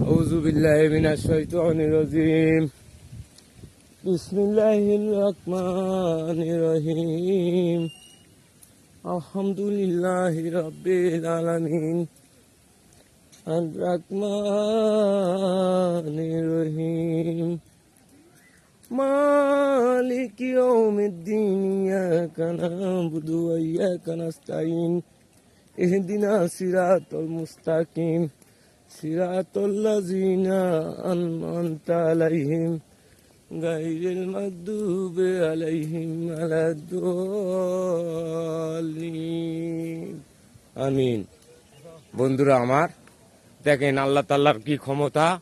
আউযু বিল্লাহি মিনাশ শাইতানির রাজিম। বিসমিল্লাহির রহমানির রহিম। আলহামদুলিল্লাহি রাব্বিল আলামিন। আর রহমানির রহিম। মালিকি ইয়াউমিদ্দিন। ইয়াকা না'বুদু ওয়া ইয়াকা নাস্তাঈন। ইহদিনাস সিরাতাল মুস্তাকিম। সিরাতাল্লাযীনা আন'আমতা আলাইহিম গায়রিল মাগদুবি আলাইহিম ওয়ালাদ-দাল্লিন। আমিন। বন্ধুরা আমার, দেখেন আল্লাহ তাআলার কি ক্ষমতা।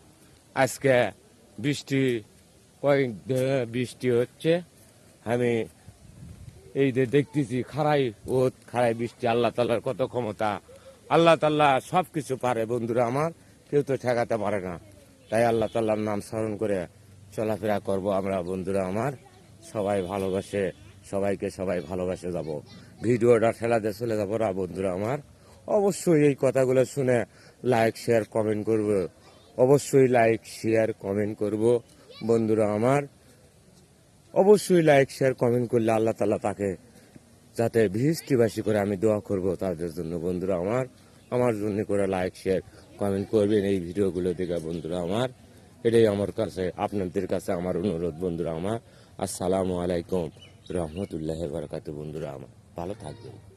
আজকে বৃষ্টি হচ্ছে। আমি এই যে দেখতেছি খাড়াই বৃষ্টি। আল্লাহ তাআলার কত ক্ষমতা। আল্লাহ তাআলা সব কিছু পারে বন্ধুরা আমার, কেউ তো ঠেকাতে পারে না। তাই আল্লাহ তাআলার নাম স্মরণ করে চলাফেরা করব আমরা বন্ধুরা আমার। সবাই ভালোবাসে, সবাই ভালোবাসে যাব। ভিডিওটা ঠেলাতে চলে যাবো না বন্ধুরা আমার। অবশ্যই এই কথাগুলো শুনে লাইক শেয়ার কমেন্ট করব। অবশ্যই লাইক শেয়ার কমেন্ট করব বন্ধুরা আমার। অবশ্যই লাইক শেয়ার কমেন্ট করলে আল্লাহ তাআলা তাকে যাতে বৃষ্টিবাসী করে আমি দোয়া করব তাদের জন্য বন্ধুরা আমার জন্য করে লাইক শেয়ার কমেন্ট করবেন এই ভিডিওগুলো দেখে বন্ধুরা আমার। এটাই আমার কাছে, আপনাদের কাছে আমার অনুরোধ বন্ধুরা আমার। আসসালামু আলাইকুম রহমতুল্লাহি ওয়া বারাকাতুহু বন্ধুরা আমার। ভালো থাকবেন।